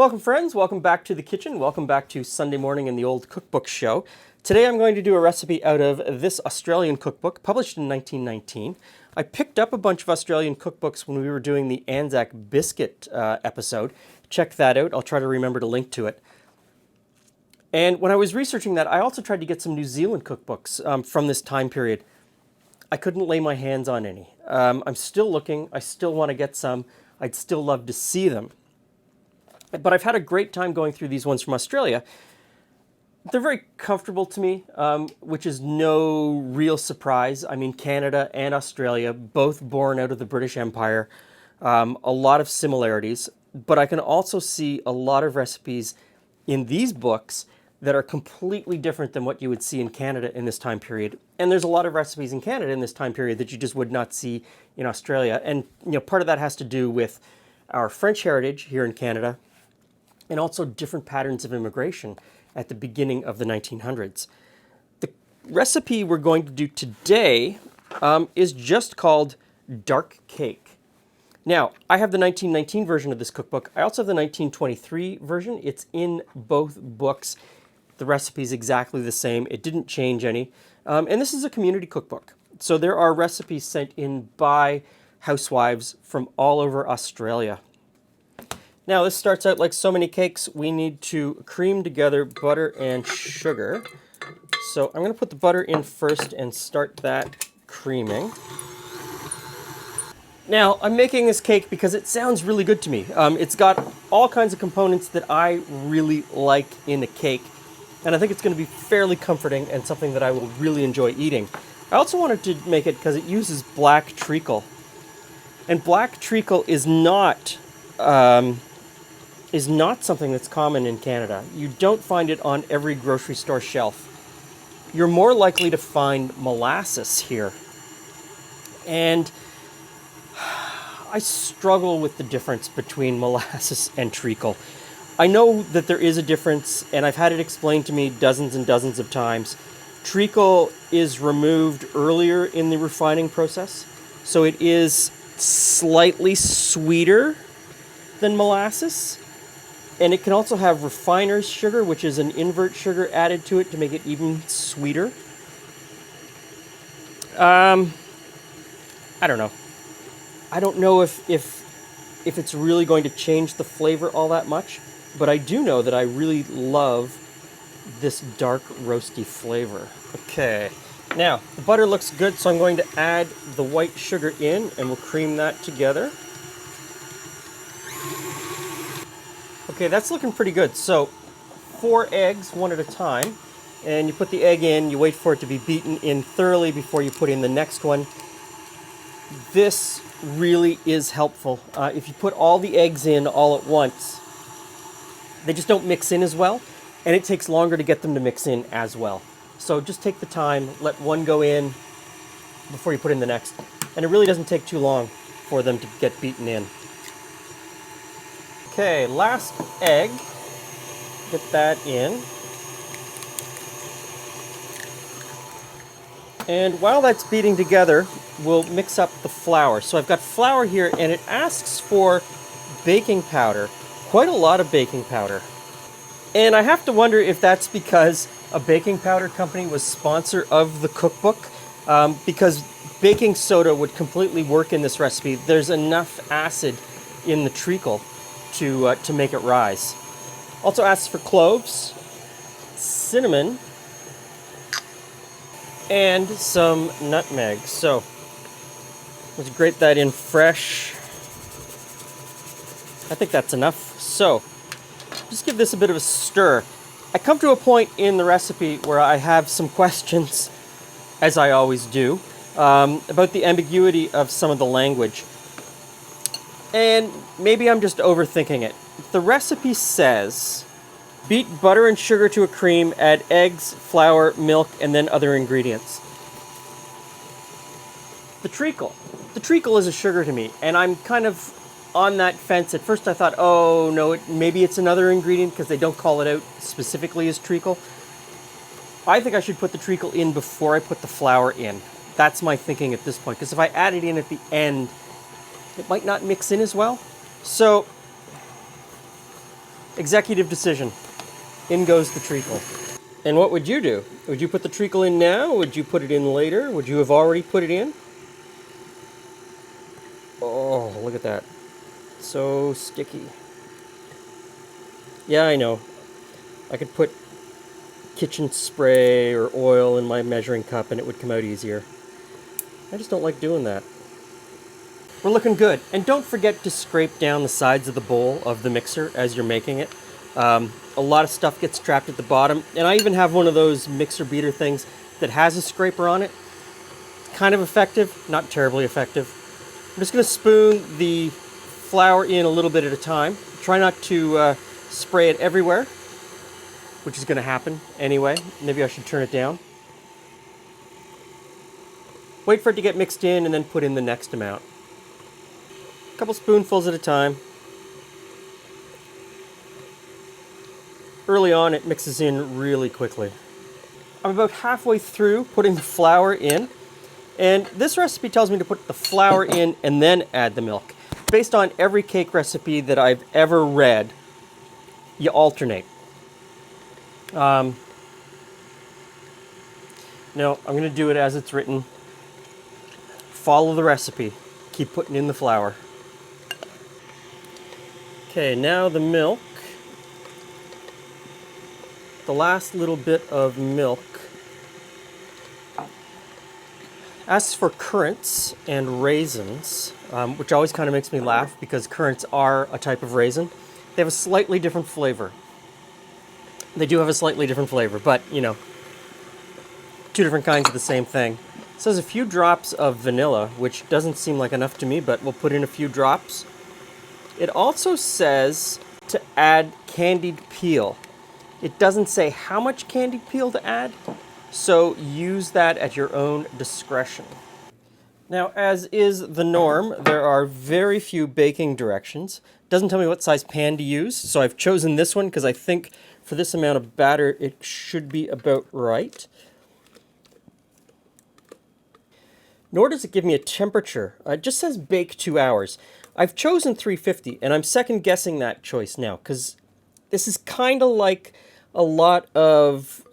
Welcome friends, welcome back to the kitchen, welcome back to Sunday morning in the old cookbook show. Today I'm going to do a recipe out of this Australian cookbook, published in 1919. I picked up a bunch of Australian cookbooks when we were doing the Anzac biscuit episode. Check that out, I'll try to remember to link to it. And when I was researching that, I also tried to get some New Zealand cookbooks from this time period. I couldn't lay my hands on any. I'm still looking, I still want to get some, I'd still love to see them. But I've had a great time going through these ones from Australia. They're very comfortable to me, which is no real surprise. I mean, Canada and Australia, both born out of the British Empire, a lot of similarities. But I can also see a lot of recipes in these books that are completely different than what you would see in Canada in this time period. And there's a lot of recipes in Canada in this time period that you just would not see in Australia. And part of that has to do with our French heritage here in Canada, and also different patterns of immigration at the beginning of the 1900s. The recipe we're going to do today is just called dark cake. Now, I have the 1919 version of this cookbook. I also have the 1923 version. It's in both books. The recipe is exactly the same. It didn't change any. And this is a community cookbook. So there are recipes sent in by housewives from all over Australia. Now this starts out like so many cakes. We need to cream together butter and sugar. So I'm going to put the butter in first and start that creaming. Now I'm making this cake because it sounds really good to me. It's got all kinds of components that I really like in a cake. And I think it's going to be fairly comforting and something that I will really enjoy eating. I also wanted to make it because it uses black treacle. And black treacle is not something that's common in Canada. You don't find it on every grocery store shelf. You're more likely to find molasses here. And I struggle with the difference between molasses and treacle. I know that there is a difference, and I've had it explained to me dozens and dozens of times. Treacle is removed earlier in the refining process, so it is slightly sweeter than molasses. And it can also have refiner's sugar, which is an invert sugar added to it to make it even sweeter. I don't know. I don't know if it's really going to change the flavor all that much, but I do know that I really love this dark roasty flavor. Okay, now the butter looks good, so I'm going to add the white sugar in and we'll cream that together. Okay, that's looking pretty good. So 4 eggs, one at a time, and you put the egg in, you wait for it to be beaten in thoroughly before you put in the next one. This really is helpful. If you put all the eggs in all at once, they just don't mix in as well, and it takes longer to get them to mix in as well. So just take the time, let one go in before you put in the next, and it really doesn't take too long for them to get beaten in. Okay, last egg, get that in. And while that's beating together, we'll mix up the flour. So I've got flour here, and it asks for baking powder, quite a lot of baking powder. And I have to wonder if that's because a baking powder company was sponsor of the cookbook, because baking soda would completely work in this recipe. There's enough acid in the treacle to make it rise. Also asks for cloves, cinnamon, and some nutmeg. So let's grate that in fresh. I think that's enough. So just give this a bit of a stir. I come to a point in the recipe where I have some questions, as I always do, about the ambiguity of some of the language. And maybe I'm just overthinking it. The recipe says, beat butter and sugar to a cream, add eggs, flour, milk, and then other ingredients. The treacle is a sugar to me, and I'm kind of on that fence. At first I thought, oh no, maybe it's another ingredient because they don't call it out specifically as treacle. I think I should put the treacle in before I put the flour in. That's my thinking at this point, because if I add it in at the end, it might not mix in as well. So Executive decision. In goes the treacle. And what would you do? Would you put the treacle in now? Would you put it in later? Would you have already put it in? Oh, look at that. So sticky. Yeah, I know. I could put kitchen spray or oil in my measuring cup and it would come out easier. I just don't like doing that. We're looking good. And don't forget to scrape down the sides of the bowl of the mixer as you're making it. A lot of stuff gets trapped at the bottom. And I even have one of those mixer beater things that has a scraper on it. Kind of effective, not terribly effective. I'm just going to spoon the flour in a little bit at a time. Try not to spray it everywhere, which is going to happen anyway. Maybe I should turn it down. Wait for it to get mixed in and then put in the next amount. A couple spoonfuls at a time. Early on, it mixes in really quickly. I'm about halfway through putting the flour in, and this recipe tells me to put the flour in and then add the milk. Based on every cake recipe that I've ever read, you alternate. No, I'm going to do it as it's written. Follow the recipe. Keep putting in the flour. Okay, now the milk. The last little bit of milk asks for currants and raisins, which always kind of makes me laugh because currants are a type of raisin. They have a slightly different flavor. They do have a slightly different flavor, but, you know, two different kinds of the same thing. It says a few drops of vanilla, which doesn't seem like enough to me, but we'll put in a few drops. It also says to add candied peel. It doesn't say how much candied peel to add, so use that at your own discretion. Now, as is the norm, there are very few baking directions. It doesn't tell me what size pan to use, so I've chosen this one because I think for this amount of batter it should be about right. Nor does it give me a temperature. It just says bake 2 hours. I've chosen 350, and I'm second guessing that choice now because this is kind of like a lot of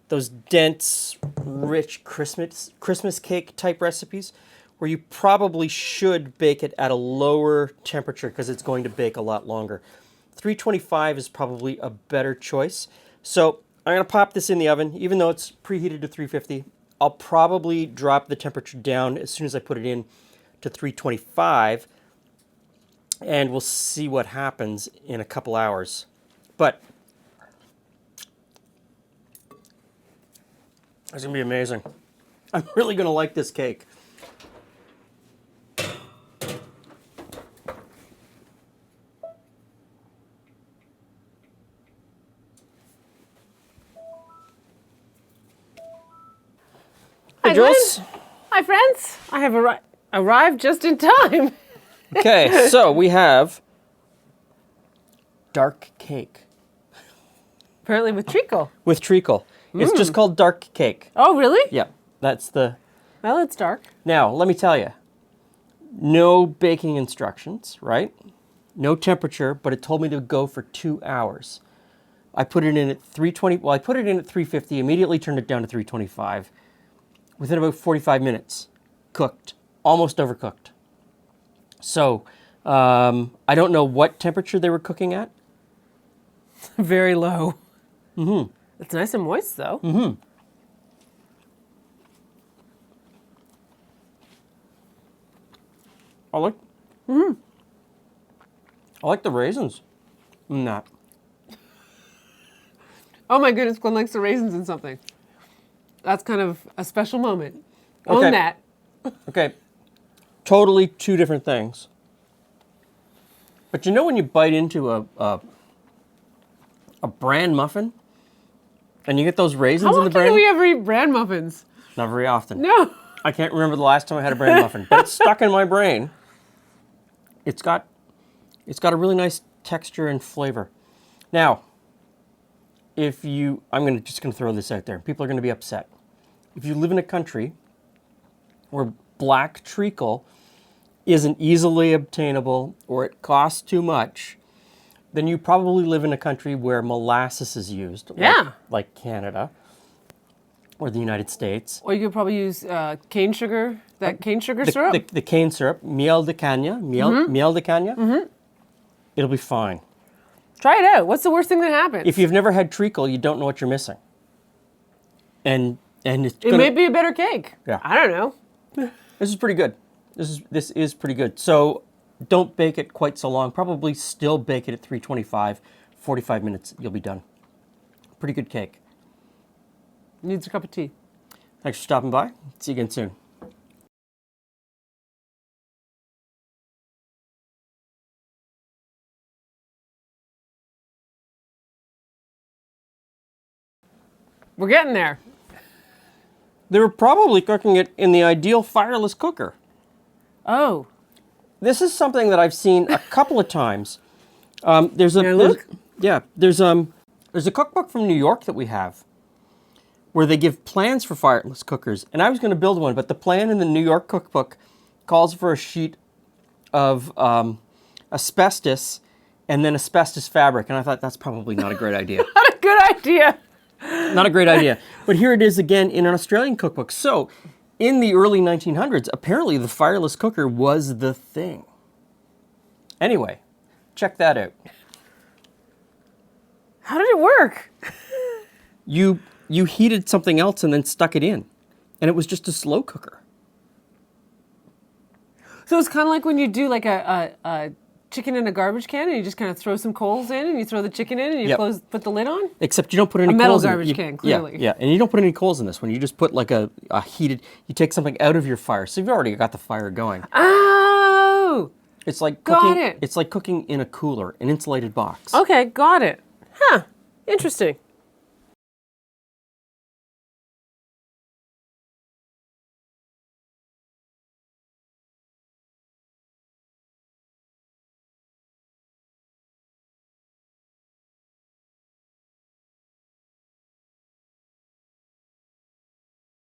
those dense, rich Christmas cake type recipes where you probably should bake it at a lower temperature because it's going to bake a lot longer. 325 is probably a better choice. So I'm going to pop this in the oven, even though it's preheated to 350. I'll probably drop the temperature down as soon as I put it in to 325, and we'll see what happens in a couple hours. But it's going to be amazing. I'm really going to like this cake. Hey, Jules. Hi, friends. I have arrived just in time. Okay, so we have dark cake. Apparently with treacle. With treacle. It's just called dark cake. Oh, really? Yeah, that's the... Well, it's dark. Now, let me tell you. No baking instructions, right? No temperature, but it told me to go for 2 hours. I put it in at 320. Well, I put it in at 350, immediately turned it down to 325. Within about 45 minutes, cooked, almost overcooked. So, I don't know what temperature they were cooking at. Very low. Mm-hmm. It's nice and moist, though. Mm-hmm. I like the raisins in that. Oh my goodness, Glen likes the raisins in something. That's kind of a special moment. Okay. Own that. Okay. Totally two different things. But you know when you bite into a bran muffin and you get those raisins in the bran? How often do we ever eat bran muffins? Not very often. No. I can't remember the last time I had a bran muffin, but it's stuck in my brain. It's got a really nice texture and flavor. Now, I'm just going to throw this out there. People are going to be upset. If you live in a country where black treacle isn't easily obtainable or it costs too much, then you probably live in a country where molasses is used. Yeah. Like Canada or the United States. Or you could probably use cane sugar, cane sugar syrup. The cane syrup, miel de caña, miel de caña. It'll be fine. Try it out. What's the worst thing that happens? If you've never had treacle, you don't know what you're missing. And it may be a better cake. Yeah. I don't know. This is pretty good. This is pretty good. So don't bake it quite so long. Probably still bake it at 325, 45 minutes. You'll be done. Pretty good cake. Needs a cup of tea. Thanks for stopping by. See you again soon. We're getting there. They were probably cooking it in the ideal fireless cooker. Oh. This is something that I've seen a couple of times. There's a there's a cookbook from New York that we have where they give plans for fireless cookers, and I was going to build one, but the plan in the New York cookbook calls for a sheet of asbestos and then asbestos fabric, and I thought that's probably not a great idea. Not a good idea. Not a great idea. But here it is again in an Australian cookbook. So, in the early 1900s, apparently the fireless cooker was the thing. Anyway, check that out. How did it work? You heated something else and then stuck it in, and it was just a slow cooker. So it's kind of like when you do like a chicken in a garbage can, and you just kind of throw some coals in, and you throw the chicken in, and you put the lid on? Except you don't put any metal coals in it. garbage can, clearly. Yeah, and you don't put any coals in this one. You just put like a heated, you take something out of your fire. So you've already got the fire going. Oh! It's like cooking, Got it. It's like cooking in a cooler, an insulated box. Okay, got it. Huh. Interesting.